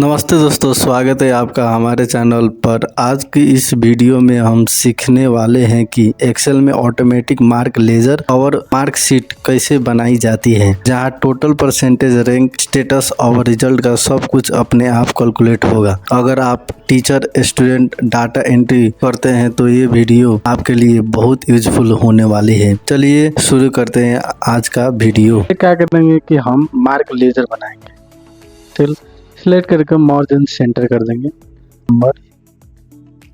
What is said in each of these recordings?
नमस्ते दोस्तों, स्वागत है आपका हमारे चैनल पर। आज की इस वीडियो में हम सीखने वाले हैं कि एक्सेल में ऑटोमेटिक मार्क लेजर और मार्क शीट कैसे बनाई जाती है, जहां टोटल परसेंटेज, रैंक, स्टेटस और रिजल्ट का सब कुछ अपने आप कैलकुलेट होगा। अगर आप टीचर, स्टूडेंट, डाटा एंट्री करते हैं तो ये वीडियो आपके लिए बहुत यूजफुल होने वाली है। चलिए शुरू करते हैं आज का वीडियो। क्या करेंगे कि हम मार्क लेजर बनाएंगे। फिर सिलेक्ट करके मार्जिन सेंटर कर देंगे नंबर।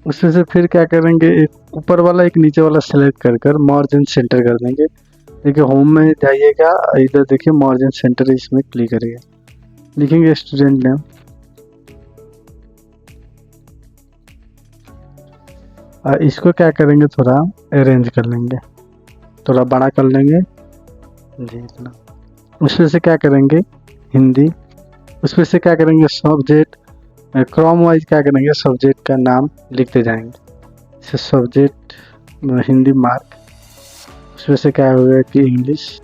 उसमें से फिर क्या करेंगे, एक ऊपर वाला एक नीचे वाला सेलेक्ट कर मार्जिन सेंटर कर देंगे। देखिए होम में जाइएगा, इधर देखिए मार्जिन सेंटर, इसमें क्लिक करिए, लिखेंगे स्टूडेंट नेम। इसको क्या करेंगे, थोड़ा अरेंज कर लेंगे, थोड़ा बड़ा कर लेंगे जी इतना। उसमें से क्या करेंगे, हिंदी। उसमें से क्या करेंगे, सब्जेक्ट, क्रॉम वाइज क्या करेंगे, सब्जेक्ट का नाम लिखते जाएंगे। Subject Hindi mark. उसमें से क्या होगा कि इंग्लिश।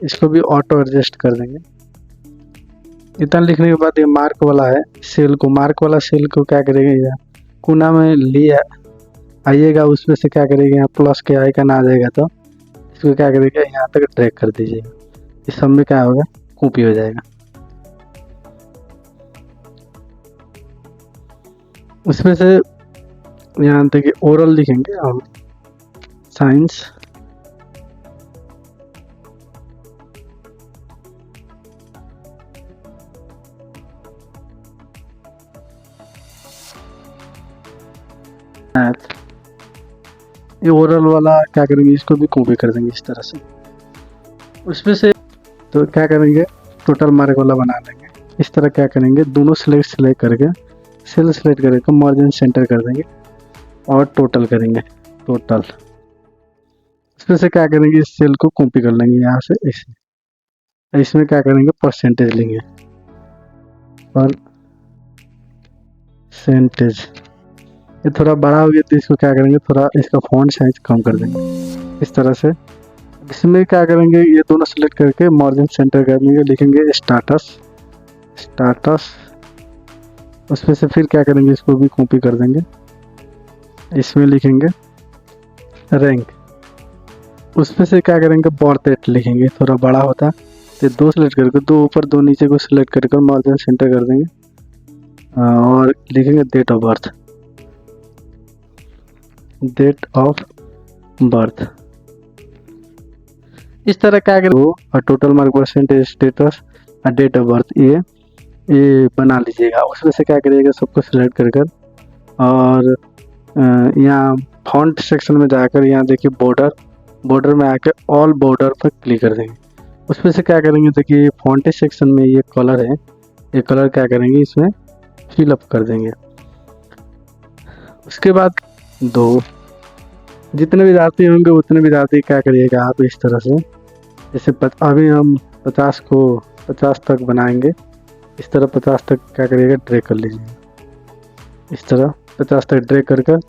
इसको भी ऑटो एडजस्ट कर देंगे। इतना लिखने के बाद ये मार्क वाला है सेल को, मार्क वाला सेल को क्या करेंगे, कोना में लिए आइएगा, उसमें से क्या करेंगे, यहाँ प्लस के आइकन आ जाएगा तो इसको क्या करेंगे, यहाँ तक ड्रैग कर दीजिएगा। इस सब में क्या होगा, कॉपी हो जाएगा। उसमें से यहाँ देखिए ओरल लिखेंगे हम, साइंस। मैथ। ये ओरल वाला क्या करेंगे, इसको भी कॉपी कर देंगे इस तरह से। उसमें से तो क्या करेंगे, टोटल मार्क वाला बना लेंगे। इस तरह क्या करेंगे, दोनों सेलेक्ट करके सेल सेलेक्ट करके मार्जिन सेंटर कर देंगे और टोटल करेंगे, टोटल। उसमें से क्या करेंगे, इस सेल को कॉपी कर लेंगे यहाँ से इसमें क्या करेंगे, परसेंटेज लेंगे, परसेंटेज। ये थोड़ा बड़ा हो गया तो इसको क्या करेंगे, थोड़ा इसका फॉन्ट साइज कम कर देंगे इस तरह से। इसमें क्या करेंगे, ये दोनों सेलेक्ट करके मार्जिन सेंटर कर देंगे, लिखेंगे स्टाटस। उसमें से फिर क्या करेंगे, इसको भी कॉपी कर देंगे, इसमें लिखेंगे रैंक। उसमें से क्या करेंगे, बर्थ डेट लिखेंगे, थोड़ा बड़ा होता तो दो सेलेक्ट करके, दो ऊपर दो नीचे को सिलेक्ट करके मार्जिन सेंटर कर देंगे और लिखेंगे डेट ऑफ बर्थ। इस तरह क्या करें, और टोटल मार्क, परसेंटेज, स्टेटस और डेट ऑफ बर्थ ये बना लीजिएगा। उसमें से क्या करिएगा, सबको सिलेक्ट कर और यहाँ फॉन्ट सेक्शन में जाकर यहाँ देखिए बॉर्डर में आकर ऑल बॉर्डर पर क्लिक कर देंगे। उसमें से क्या करेंगे, देखिए फॉन्ट सेक्शन में ये कलर है, ये कलर क्या करेंगे, इसमें फिलअप कर देंगे। उसके बाद दो जितने विद्यार्थी होंगे उतने विद्यार्थी क्या करिएगा आप, इस तरह से जैसे अभी हम 50 को 50 तक बनाएंगे, इस तरह 50 तक क्या करिएगा, ड्रैग कर लीजिए। इस तरह 50 तक ड्रैग कर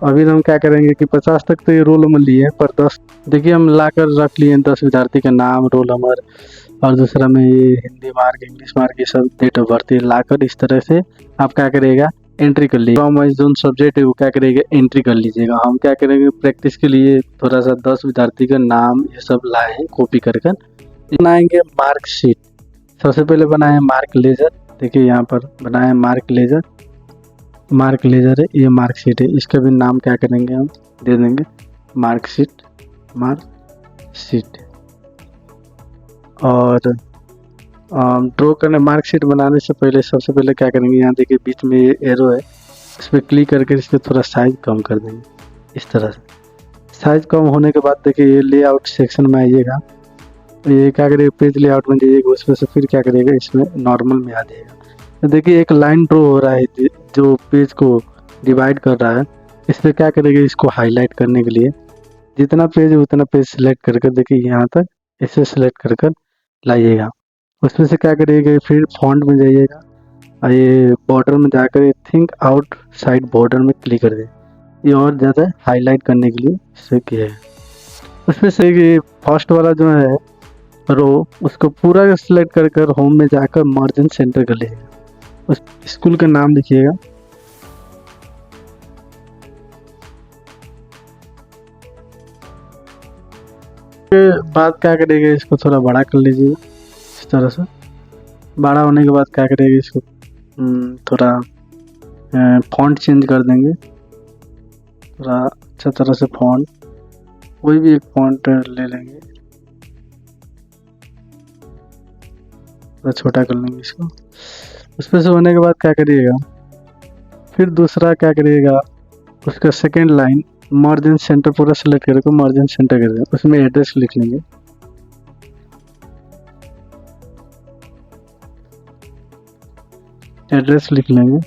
अभी हम क्या करेंगे कि 50 तक तो ये रोल नंबर लिए पर 10 देखिए हम लाकर रख लिए 10 विद्यार्थी का नाम, रोल नंबर और दूसरा में ये हिंदी मार्क, इंग्लिश मार्क, ये सब डेट ऑफ बर्थ लाकर इस तरह से आप क्या करिएगा, एंट्री कर लीजिए। जो सब्जेक्ट है वो क्या करेगा, एंट्री कर लीजिएगा। हम क्या करेंगे, प्रैक्टिस के लिए थोड़ा सा 10 विद्यार्थी का नाम ये सब लाए हैं कॉपी कर बनाएंगे मार्कशीट। सबसे पहले बनाए मार्क लेजर, देखिए यहाँ पर बनाए मार्क लेजर है, ये मार्कशीट है। इसका भी नाम क्या करेंगे, हम दे देंगे मार्कशीट। और ड्रॉ करने मार्कशीट बनाने से पहले सबसे पहले क्या करेंगे, यहाँ देखिए बीच में ये एरो है, इस पर क्लिक करके इसके थोड़ा साइज कम कर देंगे इस तरह से। साइज कम होने के बाद देखिए ये लेआउट सेक्शन में आइएगा, ये क्या करिएगा, पेज लेआउट में जाइएगा, उसमें से फिर क्या करिएगा, इसमें नॉर्मल में आ जाएगा। तो देखिए एक लाइन ड्रॉ हो रहा है जो पेज को डिवाइड कर रहा है। इस पर क्या करेंगे, इसको हाईलाइट करने के लिए जितना पेज है उतना पेज सिलेक्ट करके देखिए यहाँ तक इसे सिलेक्ट कर लाइएगा। उसमें से क्या करिएगा, फिर फॉन्ट में जाइएगा और ये बॉर्डर में जाकर थिंक आउट साइड बॉर्डर में क्लिक कर दें। ये और ज़्यादा हाईलाइट करने के लिए इसे किया है। उसमें से ये फर्स्ट वाला जो है रो, उसको पूरा सिलेक्ट कर होम में जाकर मार्जिन सेंटर कर लीजिएगा। उस स्कूल का नाम लिखिएगा। के बाद क्या करिएगा, इसको थोड़ा बड़ा कर लीजिएगा इस तरह से। बड़ा होने के बाद क्या करिएगा, इसको थोड़ा फॉन्ट चेंज कर देंगे, थोड़ा अच्छा तरह से फॉन्ट, कोई भी एक फॉन्ट ले लेंगे, थोड़ा छोटा कर लेंगे इसको। उसमें से होने के बाद क्या करिएगा, फिर दूसरा क्या करिएगा, उसका सेकेंड लाइन मार्जिन सेंटर पूरा सेलेक्ट करके मार्जिन सेंटर कर देंगे, उसमें एड्रेस लिख लेंगे। एड्रेस लिख लेंगे।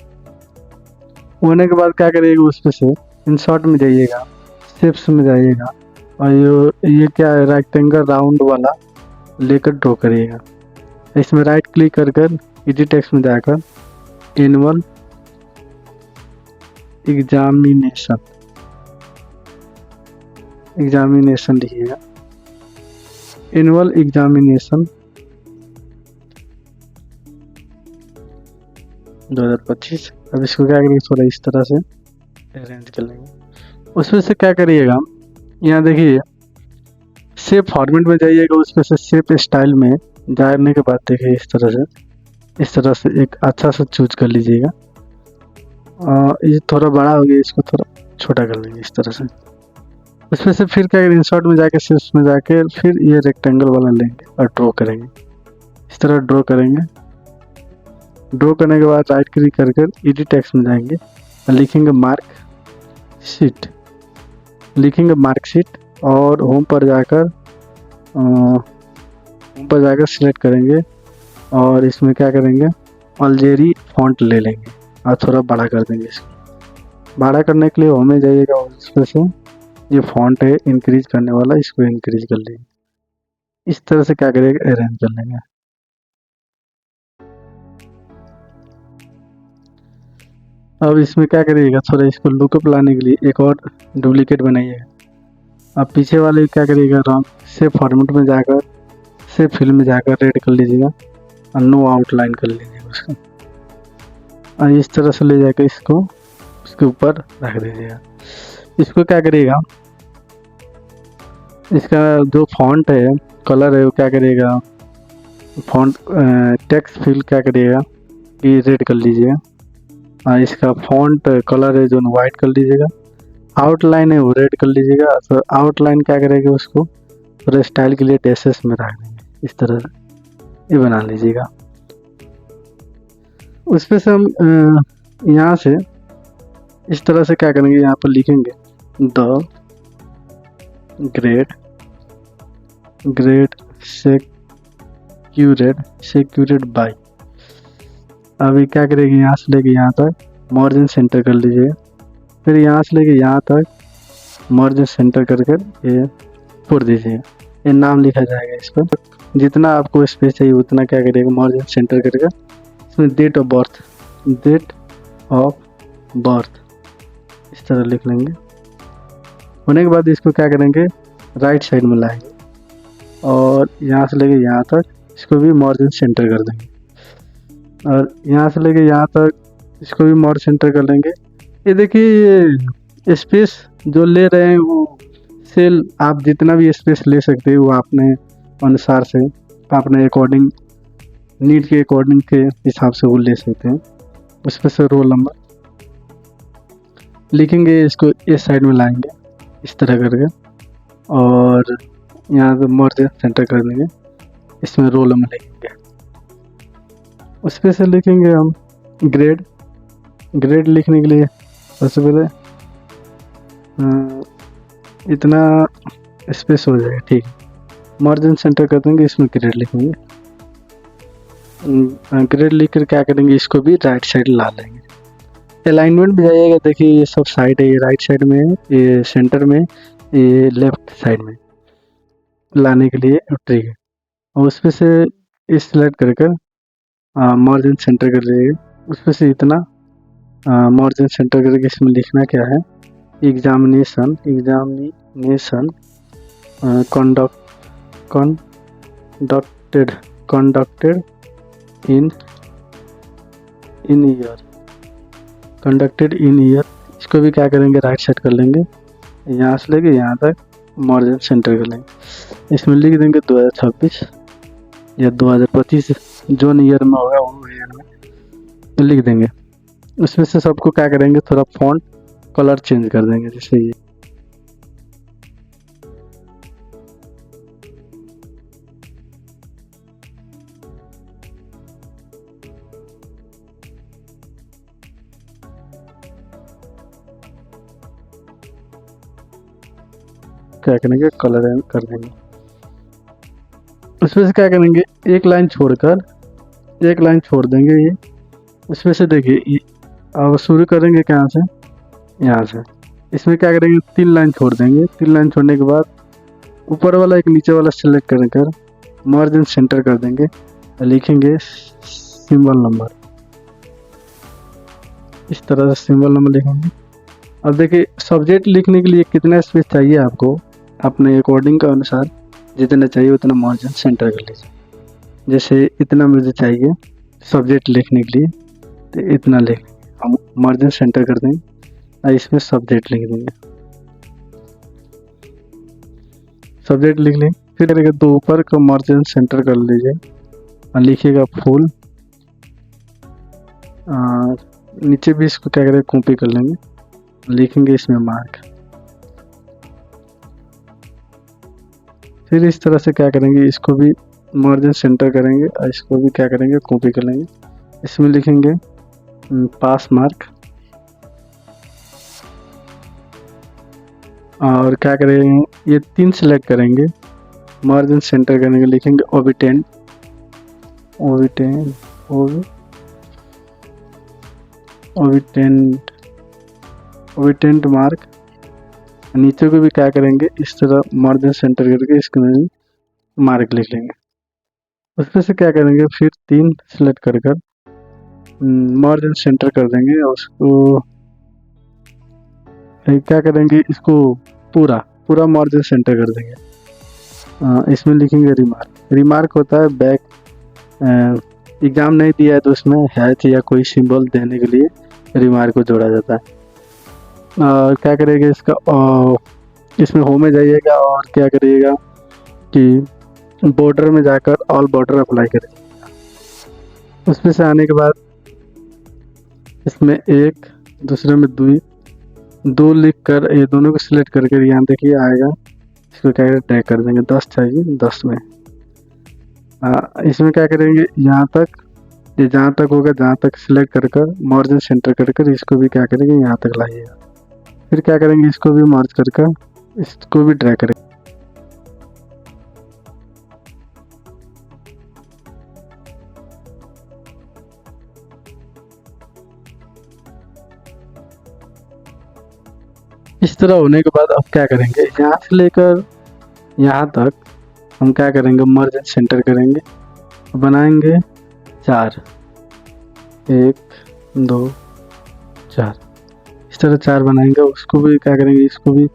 होने के बाद क्या करिएगा, उसमें से इंसर्ट में जाइएगा, शेप्स में जाइएगा और ये क्या है, रेक्टेंगल राउंड वाला लेकर ड्रॉ करिएगा। इसमें राइट क्लिक कर एडिट टेक्स्ट में जाकर एनुअल एग्जामिनेशन लिखिएगा। Annual examination 2025। अब इसको क्या करिएगा, थोड़ा इस तरह से अरेंज कर लेंगे। उसमें से क्या करिएगा, यहाँ देखिए शेप फॉर्मेट में जाइएगा, उसमें से शेप स्टाइल में जाने के बाद देखिए इस तरह से एक अच्छा सा चूज कर लीजिएगा। ये थोड़ा बड़ा हो गया, इसको थोड़ा छोटा कर लेंगे इस तरह से। उसमें से फिर क्या करेंगे, इंसर्ट में जाके शेप्स में जाके फिर ये रेक्टेंगल वाला लेंगे और ड्रॉ करेंगे। इस तरह ड्रॉ करेंगे। ड्रॉ करने के बाद राइट क्लिक कर एडिट टेक्स्ट में जाएंगे और लिखेंगे मार्कशीट और होम पर जाकर सिलेक्ट करेंगे और इसमें क्या करेंगे, अल्जेरी फॉन्ट ले लेंगे और थोड़ा बड़ा कर देंगे। इसको बड़ा करने के लिए होम में जाइएगा और इसमें से ये फॉन्ट है इंक्रीज करने वाला, इसको इंक्रीज कर लेंगे। इस तरह से क्या करेंगे, अरेंज कर लेंगे। अब इसमें क्या करिएगा, थोड़ा इसको लुकअप लाने के लिए एक और डुप्लीकेट बनाइएगा। अब पीछे वाले क्या करिएगा, रंग से फॉर्मेट में जाकर से फिल में जाकर रेड कर लीजिएगा और नो आउटलाइन कर लीजिएगा उसको। और इस तरह से ले जाकर इसको उसके ऊपर रख दीजिएगा। इसको क्या करिएगा, इसका जो फॉन्ट है, कलर है, वो क्या करिएगा, फॉन्ट टेक्स्ट फिल क्या करिएगा कि रेड कर लीजिएगा और इसका फॉन्ट कलर है जो वाइट कर लीजिएगा। आउटलाइन है वो रेड कर लीजिएगा। तो आउटलाइन क्या करेगा, उसको थोड़ा स्टाइल के लिए डैशेस में रख देंगे, इस तरह से ये बना लीजिएगा। उसमें से हम यहाँ से इस तरह से क्या करेंगे, यहाँ पर लिखेंगे द ग्रेड सेक्यूरेड बाय। अभी क्या करेंगे, यहाँ से लेके यहाँ तक मार्जिन सेंटर कर लीजिएगा, फिर यहाँ से लेके यहाँ तक मार्जिन सेंटर कर ये छोड़ दीजिएगा। ये नाम लिखा जाएगा इस पर। जितना आपको स्पेस चाहिए उतना क्या करिएगा, मार्जिन सेंटर करके इसमें डेट ऑफ बर्थ इस तरह लिख लेंगे। होने के बाद इसको क्या करेंगे, राइट साइड में लाएंगे और यहाँ से लेके यहाँ तक इसको भी मार्जिन सेंटर कर देंगे और यहाँ से लेके यहाँ तक इसको भी मार्जिन सेंटर कर लेंगे। ये देखिए, ये स्पेस जो ले रहे हैं वो सेल आप जितना भी स्पेस ले सकते हैं वो अपने अनुसार से, अपने अकॉर्डिंग, नीड के अकॉर्डिंग के हिसाब से वो ले सकते हैं। उसमें से रोल नंबर लिखेंगे, इसको इस साइड में लाएंगे इस तरह करके और यहाँ पे मार्जिन सेंटर कर देंगे। इसमें रोल नंबर लिखेंगे। उसमें से लिखेंगे हम ग्रेड लिखने के लिए सबसे पहले इतना स्पेस हो जाएगा, ठीक है। मार्जिन सेंटर कर देंगे, इसमें ग्रेड लिखेंगे। ग्रेड लिख कर क्या करेंगे, इसको भी राइट साइड ला लेंगे। अलाइनमेंट में जाइएगा, देखिए ये सब साइड है, ये राइट साइड में है, ये सेंटर में, ये लेफ्ट साइड में लाने के लिए ट्रिक है। और उसमें से इस सिलेक्ट कर कर मार्जिन सेंटर कर लीजिएगा। उसमें से इतना मार्जिन सेंटर करके इसमें लिखना क्या है, एग्जामिनेशन कंडक्टेड इन ईयर। इसको भी क्या करेंगे, राइट साइड कर लेंगे, यहाँ से लेके यहाँ तक मार्जिन सेंटर कर लेंगे। इसमें लिख देंगे 2026 या 2025, जो ईयर में होगा वो ईयर में लिख देंगे। उसमें से सबको क्या करेंगे, थोड़ा फॉन्ट कलर चेंज कर देंगे, जैसे ये क्या करेंगे, कलर कर देंगे। उसमें से क्या करेंगे, एक लाइन छोड़ देंगे ये। उसमें से देखिए अब शुरू करेंगे कहाँ से, यहाँ से। इसमें क्या करेंगे, 3 लाइन छोड़ देंगे। 3 लाइन छोड़ने के बाद ऊपर वाला एक नीचे वाला सेलेक्ट कर मार्जिन सेंटर कर देंगे, लिखेंगे सिंबल नंबर। इस तरह से सिंबल नंबर लिखेंगे। अब देखिए सब्जेक्ट लिखने के लिए कितना स्पेस चाहिए आपको, अपने अकॉर्डिंग के अनुसार जितना चाहिए उतना मार्जिन सेंटर कर लीजिए। जैसे इतना मुझे चाहिए सब्जेक्ट लिखने के लिए, तो इतना लिख हम मार्जिन सेंटर कर देंगे और इसमें सब्जेक्ट लिख देंगे। सब्जेक्ट लिख लें, फिर करेंगे तो ऊपर का मार्जिन सेंटर कर लीजिए और लिखिएगा फुल। नीचे भी इसको क्या करेंगे, कॉपी कर लेंगे, लिखेंगे इसमें मार्क। फिर इस तरह से क्या करेंगे, इसको भी मार्जिन सेंटर करेंगे और इसको भी क्या करेंगे, कॉपी कर लेंगे। इसमें लिखेंगे पास मार्क और क्या करेंगे, ये 3 सेलेक्ट करेंगे, मार्जिन सेंटर करेंगे, लिखेंगे ओबिटेंट मार्क। नीचे को भी क्या करेंगे, इस तरह मार्जिन सेंटर करके इसको मार्क लिख लेंगे। उसमें से क्या करेंगे, फिर 3 सेलेक्ट कर मार्जिन सेंटर कर देंगे और उसको क्या करेंगे, इसको पूरा मार्जिन सेंटर कर देंगे। इसमें लिखेंगे रिमार्क होता है बैक, एग्जाम नहीं दिया है तो उसमें हैच या कोई सिंबल देने के लिए रिमार्क को जोड़ा जाता है। क्या करेंगे, इसमें होम में जाइएगा और क्या करिएगा कि बॉर्डर में जाकर ऑल बॉर्डर अप्लाई करिएगा। उसमें से आने के बाद इसमें 1 दूसरे में 2 लिख कर ये दोनों को सिलेक्ट करके यहाँ देखिए आएगा, इसको क्या करें, टैग कर देंगे। 10 चाहिए 10 में। इसमें क्या करेंगे, यहाँ तक ये जहाँ तक होगा, जहाँ तक सिलेक्ट कर मार्जिन सेंटर कर इसको भी क्या करेंगे, यहाँ तक लाइएगा। फिर क्या करेंगे, इसको भी मार्ज कर इसको भी ड्रैग करेंगे। इस तरह होने के बाद अब क्या करेंगे, यहाँ से लेकर यहाँ तक हम क्या करेंगे, मार्जिन सेंटर करेंगे, बनाएंगे 4, 1 2 4, इस तरह 4 बनाएंगे। उसको भी क्या करेंगे, इसको भी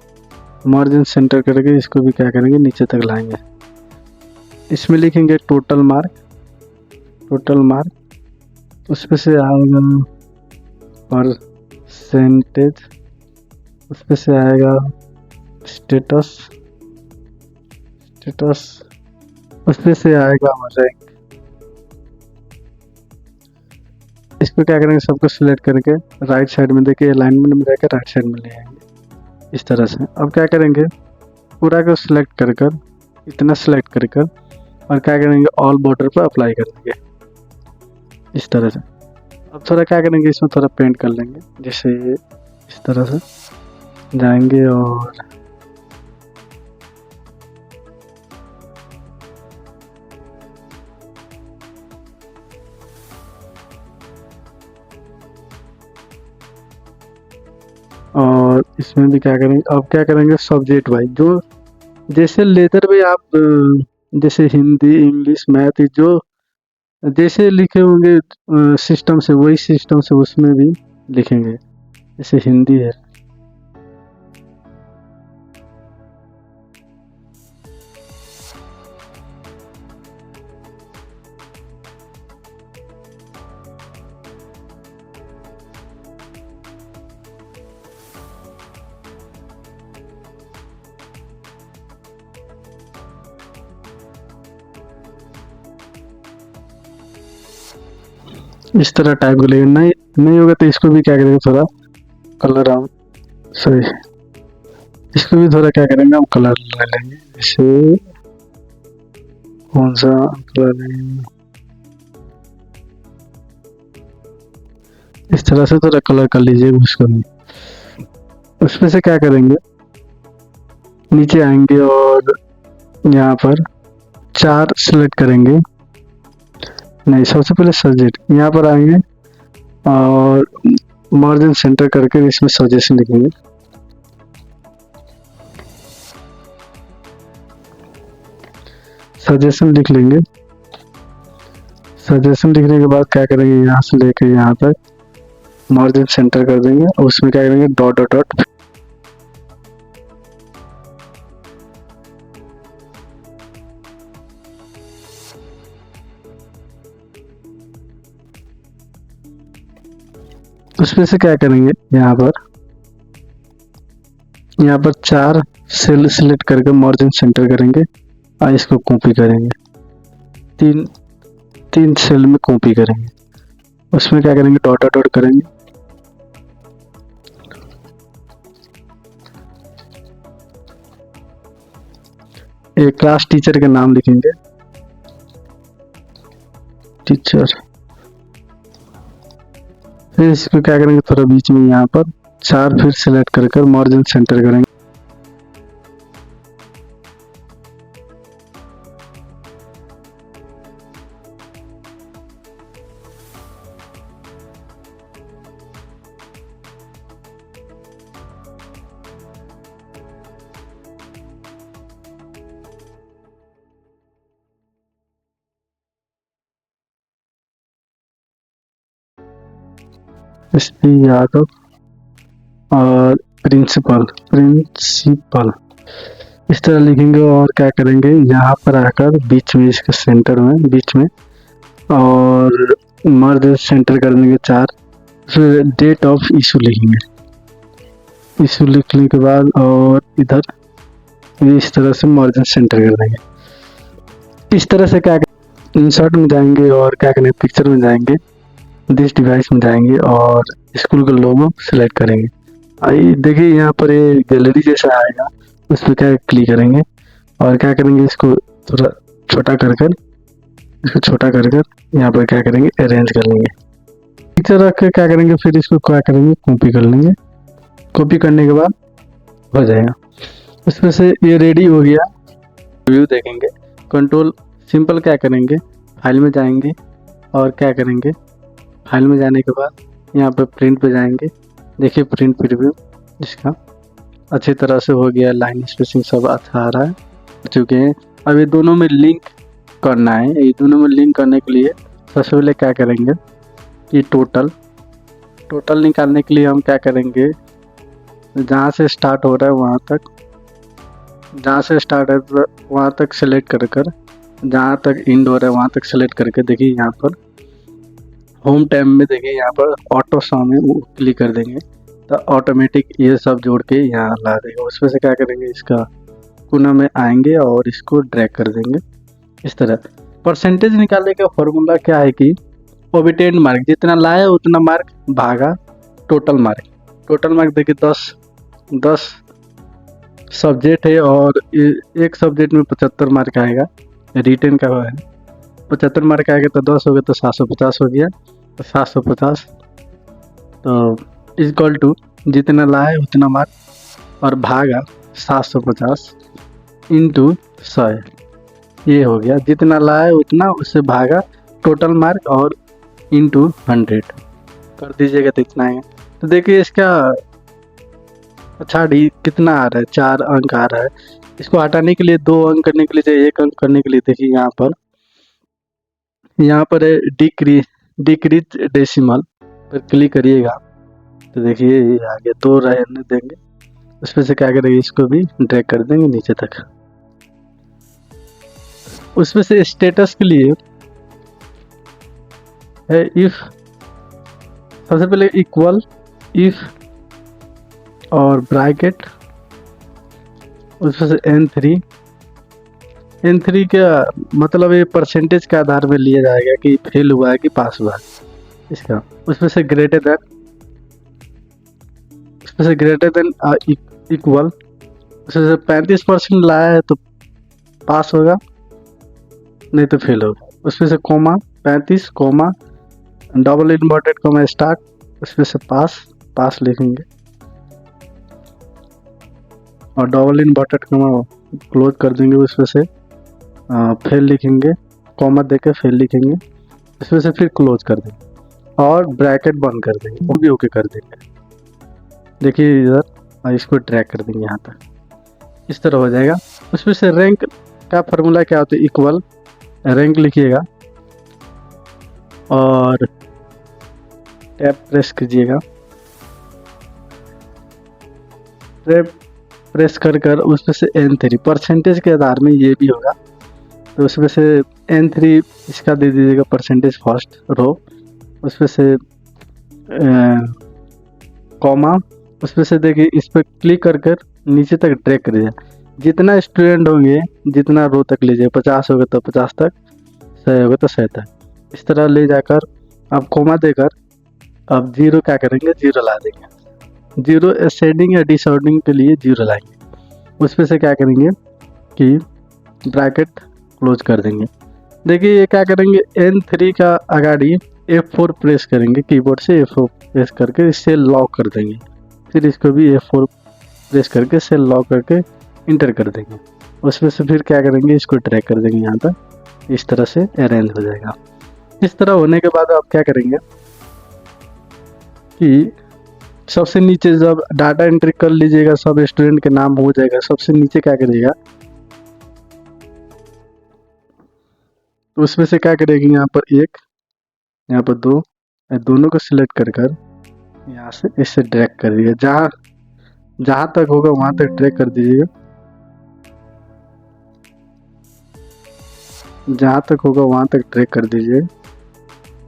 मार्जिन सेंटर करके इसको भी क्या करेंगे, नीचे तक लाएंगे। इसमें लिखेंगे टोटल मार्क। उसमें से आएगा परसेंटेज, उसमें से आएगा स्टेटस, उसमें से आएगा रैंक। इसको क्या करेंगे, सबको सिलेक्ट करके राइट साइड में देखिए अलाइनमेंट में जाकर राइट साइड में ले आएंगे इस तरह से। अब क्या करेंगे, पूरा को सिलेक्ट कर इतना सिलेक्ट कर और क्या करेंगे, ऑल बॉर्डर पर अप्लाई कर देंगे इस तरह से। अब थोड़ा क्या करेंगे, इसमें थोड़ा पेंट कर लेंगे, जैसे इस तरह से जाएंगे और इसमें भी क्या करेंगे, अब क्या करेंगे, सब्जेक्ट वाइज जो जैसे लेटर में आप जैसे हिंदी इंग्लिश मैथ जो जैसे लिखे होंगे सिस्टम से, वही सिस्टम से उसमें भी लिखेंगे। जैसे हिंदी है, इस तरह टाइप कर लेंगे। नहीं होगा तो इसको भी क्या करेंगे, थोड़ा कलर हम सॉरी इसको भी थोड़ा क्या करेंगे, हम कलर ले लेंगे। जैसे कौन सा कलर लेंगे, इस तरह से थोड़ा कलर कर लीजिए उसको भी। उसमें से क्या करेंगे, नीचे आएंगे और यहाँ पर 4 सिलेक्ट करेंगे। नहीं, सबसे पहले सब्जेक्ट यहाँ पर आएंगे और मार्जिन सेंटर करके इसमें सजेशन लिखेंगे। सजेशन लिख लेंगे। सजेशन लिखने के बाद क्या करेंगे, यहाँ से लेकर यहाँ तक मार्जिन सेंटर कर देंगे और उसमें क्या करेंगे, डॉट डॉट डॉट। उसमें से क्या करेंगे, यहाँ पर 4 सेल सिलेक्ट करके मार्जिन सेंटर करेंगे और इसको कॉपी करेंगे। 3 सेल में कॉपी करेंगे। उसमें क्या करेंगे, डॉट डॉट डॉट करेंगे। एक क्लास टीचर का नाम लिखेंगे, टीचर। फिर इसको क्या करेंगे, थोड़ा बीच में यहाँ पर 4 फिर सिलेक्ट कर मार्जिन सेंटर करेंगे। एस पी यादव और प्रिंसिपल इस तरह लिखेंगे। और क्या करेंगे, यहाँ पर आकर बीच में, इसके सेंटर में बीच में, और मर्ज सेंटर कर देंगे 4। फिर डेट ऑफ इशू लिखेंगे। इशू लिखने के बाद और इधर इस तरह से मार्जिन सेंटर कर देंगे। इस तरह से क्या इंसर्ट में जाएंगे और क्या करेंगे, पिक्चर में जाएंगे, दिस डिवाइस में जाएंगे और स्कूल का लोगो सिलेक्ट करेंगे। आई देखिए यहाँ पर ये गैलरी जैसा आएगा, उस पर क्या क्लिक करेंगे और क्या करेंगे, इसको थोड़ा छोटा कर यहाँ पर क्या करेंगे, अरेंज कर लेंगे। पिक्चर रख कर क्या करेंगे, फिर इसको क्या करेंगे, कॉपी कर लेंगे। कॉपी करने के बाद हो जाएगा। उसमें से ये रेडी हो गया। व्यू देखेंगे, कंट्रोल सिंपल क्या करेंगे, फाइल में जाएंगे और क्या करेंगे, फाइल में जाने के बाद यहाँ पर प्रिंट पे जाएंगे। देखिए प्रिंट प्रीव्यू इसका अच्छी तरह से हो गया, लाइन स्पेसिंग सब अच्छा आ रहा है, चुके हैं। अब ये दोनों में लिंक करना है। ये दोनों में लिंक करने के लिए सबसे पहले क्या करेंगे कि टोटल निकालने के लिए हम क्या करेंगे, जहाँ से स्टार्ट हो रहा है वहाँ तक, जहाँ से स्टार्ट है वहाँ तक सेलेक्ट कर जहाँ तक एंड हो रहा है वहाँ तक सेलेक्ट करके देखिए यहाँ पर होम टैब में देखिए यहाँ पर ऑटो सॉ में क्लिक कर देंगे तो ऑटोमेटिक ये सब जोड़ के यहाँ ला देगा। उसमें से क्या करेंगे, इसका कोना में आएंगे और इसको ड्रैग कर देंगे। इस तरह परसेंटेज निकालने का फॉर्मूला क्या है कि ओबिटेंट मार्क जितना लाया उतना मार्क भागा टोटल मार्क। टोटल मार्क देखिए 10 सब्जेक्ट है और एक सब्जेक्ट में 75 मार्क आएगा। रिटेन का है 75 मार्क आएगा तो 10 हो गया तो 750 हो गया। तो 750 तो इक्वल टू जितना लाए उतना मार्क और भागा 750 इंटू 100। ये हो गया, जितना लाए उतना उससे भागा टोटल मार्क और इंटू 100 कर दीजिएगा तो इतना आएगा। तो देखिए इसका अच्छा डी कितना आ रहा है, 4 अंक आ रहा है। इसको हटाने के लिए 2 अंक करने के लिए चाहिए, 1 अंक करने के लिए देखिए यहाँ पर यहाँ पर है डिक्रीज डेसिमल पर क्लिक करिएगा तो देखिए ये आगे 2 रहने देंगे। उसमें से क्या करेंगे, इसको भी ड्रैग कर देंगे नीचे तक। उसमें से स्टेटस के लिए है इफ, सबसे पहले इक्वल, इफ और ब्रैकेट, उसमें से n3 का मतलब ये परसेंटेज के आधार में लिया जाएगा कि फेल हुआ है कि पास हुआ है इसका। उसमें से ग्रेटर देन इक्वल, उसमें से 35% लाया है तो पास होगा, नहीं तो फेल होगा। उसमें से comma 35 comma double inverted comma start, उसमें से पास लिखेंगे और डबल इन्वर्टेड कोमा क्लोज कर देंगे। उसमें से फेल लिखेंगे, कॉमा देके फेल लिखेंगे, इसमें से फिर क्लोज कर देंगे और ब्रैकेट बंद कर देंगे, वो भी ओके कर देंगे। देखिए इधर इसको ड्रैग कर देंगे यहाँ तक, इस तरह हो जाएगा। उसमें से रैंक का फॉर्मूला क्या होता है, इक्वल रैंक लिखिएगा और टैब प्रेस कीजिएगा। टैब प्रेस कर उसमें से n3 परसेंटेज के आधार में ये भी होगा, तो उसमें से n3 इसका दे दीजिएगा परसेंटेज फर्स्ट रो। उसमें से कॉमा, उसमें से देखिए इस पर क्लिक कर नीचे तक ड्रैग करिए। जितना स्टूडेंट होंगे जितना रो तक लीजिए, 50 होगा तो 50 तक, 100 होगा तो 100 तक, इस तरह ले जाकर अब कॉमा देकर अब 0 क्या करेंगे, 0 ला देंगे। 0 असेंडिंग या डिसेंडिंग के लिए 0 लाएंगे। उसमें से क्या करेंगे कि ब्रैकेट क्लोज कर देंगे। देखिए ये क्या करेंगे, n3 का अगाड़ी F4 प्रेस करेंगे, कीबोर्ड से F4 प्रेस करके इसे लॉक कर देंगे। फिर इसको भी F4 प्रेस करके इसे लॉक करके इंटर कर देंगे। उसमें से फिर क्या करेंगे, इसको ड्रैग कर देंगे यहाँ तक, इस तरह से अरेंज हो जाएगा। इस तरह होने के बाद आप क्या करेंगे कि सबसे नीचे जब डाटा एंट्री कर लीजिएगा, सब स्टूडेंट के नाम हो जाएगा, सबसे नीचे क्या करिएगा, उसमें से क्या करेंगे, यहाँ पर 1, यहाँ पर 2, दोनों को सिलेक्ट कर यहाँ से इससे ड्रैग कर दीजिएगा। जहाँ तक होगा वहाँ तक ड्रैग कर दीजिएगा, जहाँ तक होगा वहाँ तक ड्रैग कर दीजिए,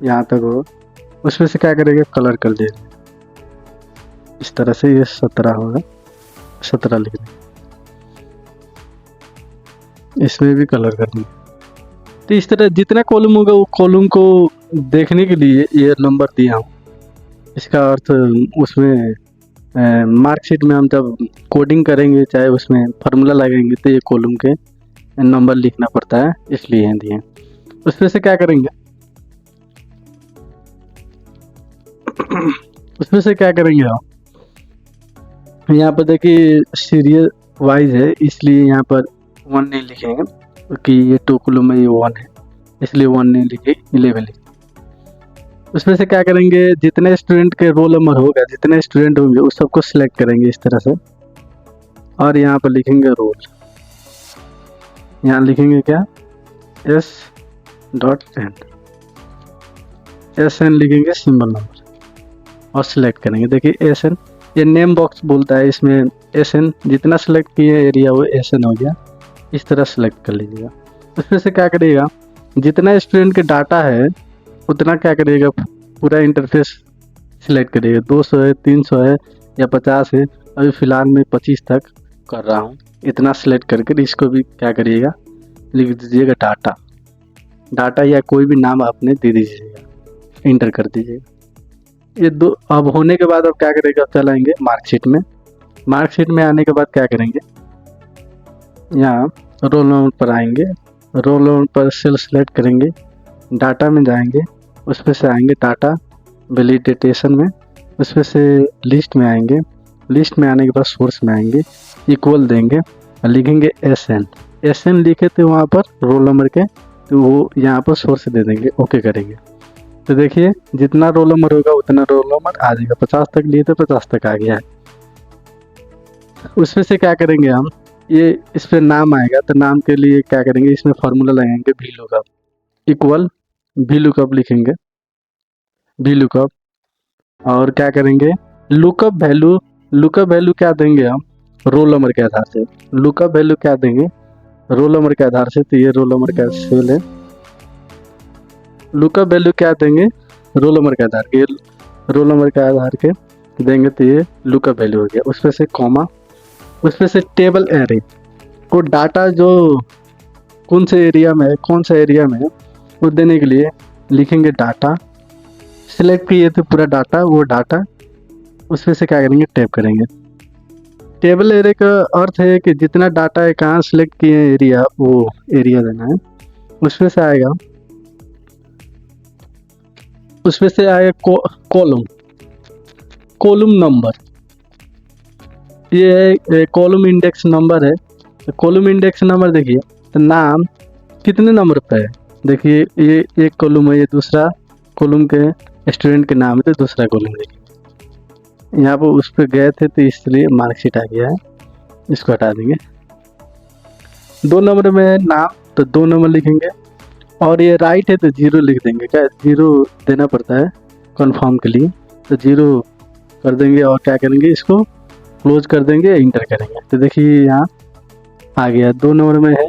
यहाँ तक होगा। उसमें से क्या करेंगे, कलर कर दीजिए इस तरह से, ये 17 होगा, 17 लिख देंगे, इसमें भी कलर कर देंगे। तो इस तरह जितना कॉलम होगा वो कॉलम को देखने के लिए ये नंबर दिया हूँ। इसका अर्थ उसमें मार्कशीट में हम जब कोडिंग करेंगे, चाहे उसमें फार्मूला लगाएंगे, तो ये कॉलम के नंबर लिखना पड़ता है, इसलिए हैं दिए। उसमें से क्या करेंगे उसमें से क्या करेंगे आप, यहाँ पर देखिए सीरियल वाइज है, इसलिए यहाँ पर 1 नहीं लिखेंगे क्योंकि ये 2 कॉलम में ये 1 है, इसलिए 1 नहीं लिखे, 11 लिखे। उसमें से क्या करेंगे, जितने स्टूडेंट के रोल नंबर होगा, जितने स्टूडेंट होंगे उस सबको सिलेक्ट करेंगे इस तरह से, और यहाँ पर लिखेंगे रोल। यहाँ लिखेंगे क्या, S.N, SN लिखेंगे सिंबल नंबर और सिलेक्ट करेंगे। देखिए SN, ये नेम बॉक्स बोलता है, इसमें SN जितना सिलेक्ट किए एरिया वो SN हो गया, इस तरह सेलेक्ट कर लीजिएगा। उसमें से क्या करिएगा, जितना स्टूडेंट के डाटा है उतना क्या करिएगा, पूरा इंटरफेस सिलेक्ट करिएगा। 200 है, 300 है या 50 है, अभी फ़िलहाल मैं 25 तक कर रहा हूँ। इतना सिलेक्ट करके इसको भी क्या करिएगा, लिख दीजिएगा डाटा या कोई भी नाम आपने दे दीजिएगा, इंटर कर दीजिएगा। ये दो अब होने के बाद अब क्या करेगा, चलाएंगे मार्कशीट में। मार्कशीट में आने के बाद क्या करेंगे, यहाँ रोल नंबर पर आएंगे, रोल नंबर पर सेल सेलेक्ट करेंगे, डाटा में जाएंगे, उसमें से आएंगे डाटा वैलिडेटेशन में, उसमें से लिस्ट में आएंगे, लिस्ट में आने के बाद सोर्स में आएंगे, इक्वल देंगे, लिखेंगे SN लिखे थे वहाँ पर रोल नंबर के, तो वो यहाँ पर सोर्स दे देंगे, ओके करेंगे। तो देखिए जितना रोल नंबर होगा उतना रोल नंबर आ जाएगा। 50 तक लिए तो 50 तक आ गया है। उसमें से क्या करेंगे हम, ये इस पर नाम आएगा, तो नाम के लिए क्या करेंगे, इसमें फार्मूला लगाएंगे, वैल्यू का इक्वल वी लुकअप लिखेंगे, वी लुकअप। और क्या करेंगे, लुकअप वैल्यू क्या देंगे हम, रोल नंबर के आधार से। लुकअप वैल्यू क्या देंगे, रोल नंबर के आधार से। तो ये रोल नंबर का सेल है। लुकअप वैल्यू क्या देंगे, रोल नंबर के आधार के, रोल नंबर के आधार के देंगे। तो ये लुकअप वैल्यू हो गया। उसमें से कॉमा, उसमें से टेबल एरे को डाटा जो कौन से एरिया में है, कौन सा एरिया में है वो देने के लिए लिखेंगे डाटा। सिलेक्ट किए थे पूरा डाटा, वो डाटा उसमें से क्या करेंगे, टैप करेंगे। टेबल एरे का अर्थ है कि जितना डाटा है, कहाँ सिलेक्ट किए एरिया, वो एरिया देना है। उसमें से आएगा, उसमें से आएगा कॉलम नंबर। ये है कॉलम इंडेक्स नंबर है। तो कॉलम इंडेक्स नंबर देखिए, तो नाम कितने नंबर पे है, देखिए ये एक कॉलम है, ये दूसरा कॉलम के स्टूडेंट के नाम है, तो दूसरा कॉलम देखिए यहाँ पर उस पर गए थे तो इसलिए मार्कशीट आ गया है, इसको हटा देंगे। 2 नंबर में है नाम, तो 2 नंबर लिखेंगे। और ये राइट है तो 0 लिख देंगे, क्या 0 देना पड़ता है कंफर्म के लिए, तो 0 कर देंगे। और क्या करेंगे, इसको क्लोज कर देंगे, इंटर करेंगे। तो देखिए यहाँ आ गया। 2 नंबर में है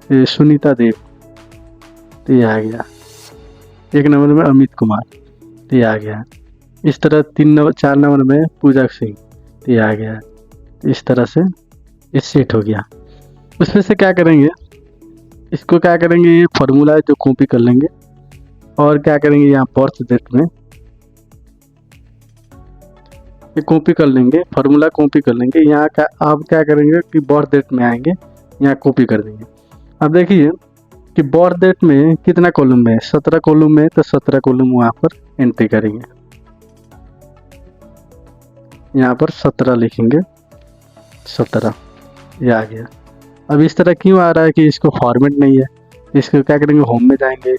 ये सुनीता देव, तो ये आ गया। 1 नंबर में अमित कुमार, तो ये आ गया। इस तरह 4 नंबर में पूजा सिंह, तो ये आ गया। इस तरह से ये सेट हो गया। उसमें से क्या करेंगे, इसको क्या करेंगे, ये फार्मूला है जो कॉपी कर लेंगे। और क्या करेंगे, यहाँ बर्थ डेट में ये कॉपी कर लेंगे, फार्मूला कॉपी कर लेंगे। यहाँ का अब क्या करेंगे कि बर्थ डेट में आएंगे, यहाँ कॉपी कर देंगे। अब देखिए कि बर्थ डेट में कितना कॉलम में है, 17 कॉलम में, तो 17 कॉलम वहाँ पर एंट्री करेंगे। यहाँ पर 17 लिखेंगे, 17 ये आ गया। अब इस तरह क्यों आ रहा है कि इसको फॉर्मेट नहीं है, इसको क्या करेंगे, होम में जाएंगे।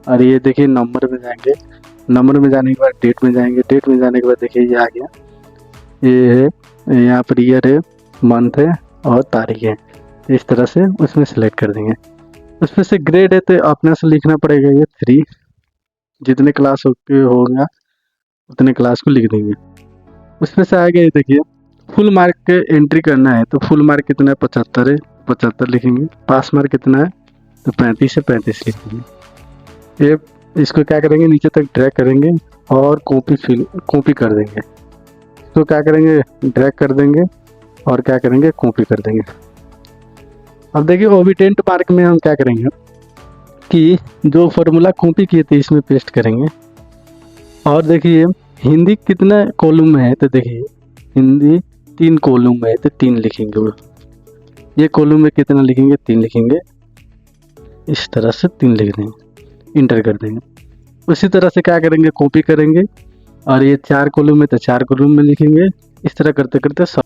और ये देखिए नंबर में जाएंगे, नंबर में जाने के बाद डेट में जाएंगे, डेट में जाने के बाद देखिए ये आ गया। ये है यहाँ पर ईयर है, मंथ है और तारीख है। इस तरह से उसमें सेलेक्ट कर देंगे। उसमें से ग्रेड है तो अपने से लिखना पड़ेगा, ये 3 जितने क्लास होगा उतने क्लास को लिख देंगे। उसमें से आएगा ये देखिए फुल मार्क के एंट्री करना है, तो फुल मार्क कितना है, 75 है, 75 लिखेंगे। पास मार्क कितना है, तो 35 से 35 लिखेंगे। ये इसको क्या करेंगे, नीचे तक ड्रैग करेंगे और कॉपी कर देंगे। इसको क्या करेंगे, ड्रैग कर देंगे और क्या करेंगे, कॉपी कर देंगे। अब देखिए ओबिटेंट मार्क में हम क्या करेंगे कि जो फार्मूला कॉपी किए थे इसमें पेस्ट करेंगे। और देखिए हिंदी कितना कॉलम में है, तो देखिए हिंदी 3 कॉलम में है, तो 3 लिखेंगे। वो ये कॉलम में कितना लिखेंगे, 3 लिखेंगे। इस तरह से 3 लिख देंगे, इंटर कर देंगे। उसी तरह से क्या करेंगे, कॉपी करेंगे और ये 4 कॉलम में, तो 4 कॉलम में लिखेंगे। इस तरह करते करते सब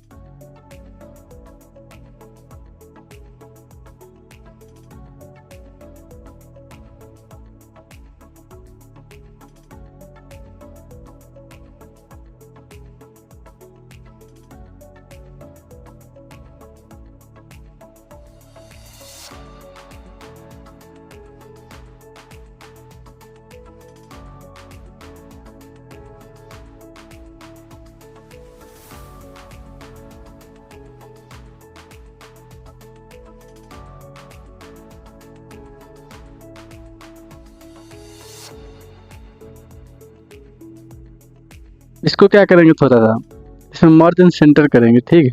इसको क्या करेंगे, थोड़ा सा इसमें मार्जिन सेंटर करेंगे, ठीक है।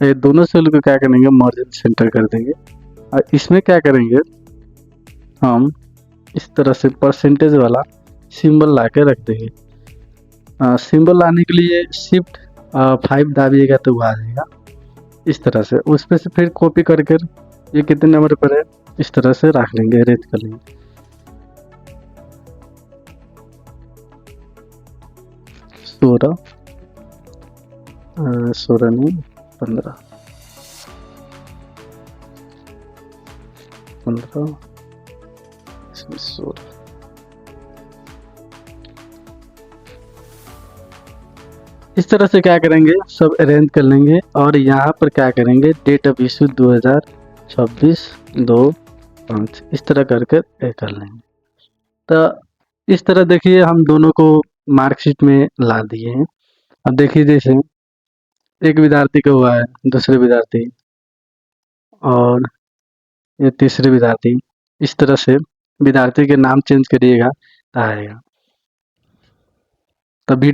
ये दोनों सेल को क्या करेंगे, मार्जिन सेंटर कर देंगे। और इसमें क्या करेंगे, हम इस तरह से परसेंटेज वाला सिंबल ला के रख देंगे। सिंबल लाने के लिए शिफ्ट 5 दाबिएगा तो वो आ जाएगा। इस तरह से उस पर से फिर कॉपी करके ये कितने नंबर पर है इस तरह से रख लेंगे, अरेंज कर लेंगे। 16 नहीं 15 इसमें 16। इस तरह से क्या करेंगे, सब अरेंज कर लेंगे। और यहाँ पर क्या करेंगे, डेट ऑफ इशू 2026/2/5 इस तरह करके कर लेंगे। तो इस तरह देखिए हम दोनों को मार्कशीट में ला दिए हैं। अब देखिए जैसे एक विद्यार्थी का हुआ है, दूसरे विद्यार्थी और ये तीसरे विद्यार्थी, इस तरह से विद्यार्थी के नाम चेंज करिएगा तो आएगा। तो वीडियो